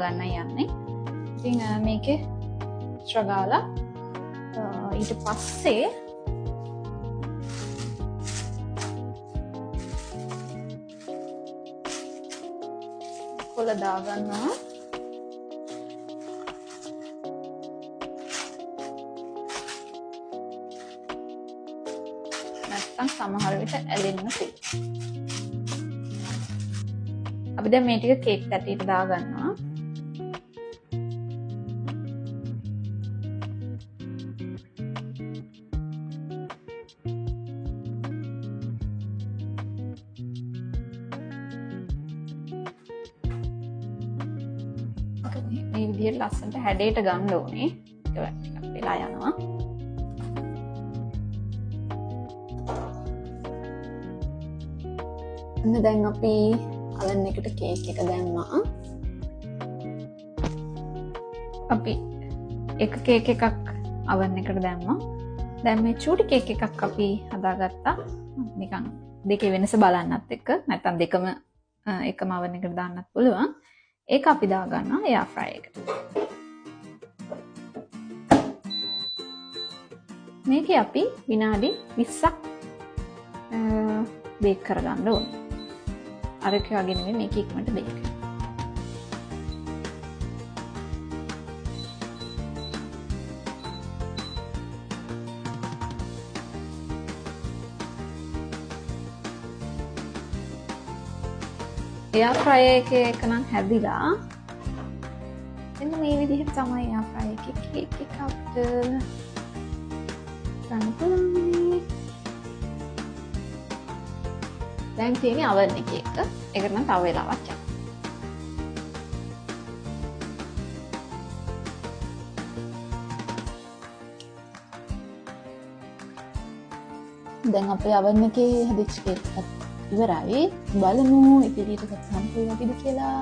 ගන්න යන්නේ. ඉතින් මේකේ ශ්‍රගාලා ඊට පස්සේ කොළ දාගන්නවා. නැත්තම් සමහර විට ඇලෙන්න පුළුවන්. අපි දැන් මේ ටික කේක් තැටියට දාගන්නවා. මේ විදිහට ලස්සනට හැඩයට ගන්න ඕනේ. ඒක ටිකක් වෙලා යනවා. දැන් අපි oven එකට කේක් එක දැම්මා. අපි එක කේක් එකක් oven එකට දැම්මා. දැන් මේ චූටි කේක් එකක් අපි හදාගත්තා. නිකන් දෙකේ වෙනස බලන්නත් එක්ක. නැත්නම් දෙකම එකම oven එකට දාන්නත් පුළුවන්. ඒක අපි දාගන්නවා එයා ෆ්‍රයි එකට. මේකේ අපි විනාඩි 20ක් බේක් කරගන්න ඕනේ. අර එක වගේ නෙමෙයි මේක ඉක්මනට බේක් කරන්න. එයා ෆ්‍රයි එකේ නම් හැදිලා එන්න මේ විදිහට තමයි එයා ෆ්‍රයි එකේ කේක් එක අපිට ගන්න පුළුවන්. දැන් තියෙන්නේ oven එකේ එක. ඒකට නම් තව වෙලාවක් යනවා. දැන් අපේ oven එකේ හදිච්ච කේක් එකක් ඉවරයි. බලමු ඉදිරියට සම්පූර්ණ වෙයිද කියලා.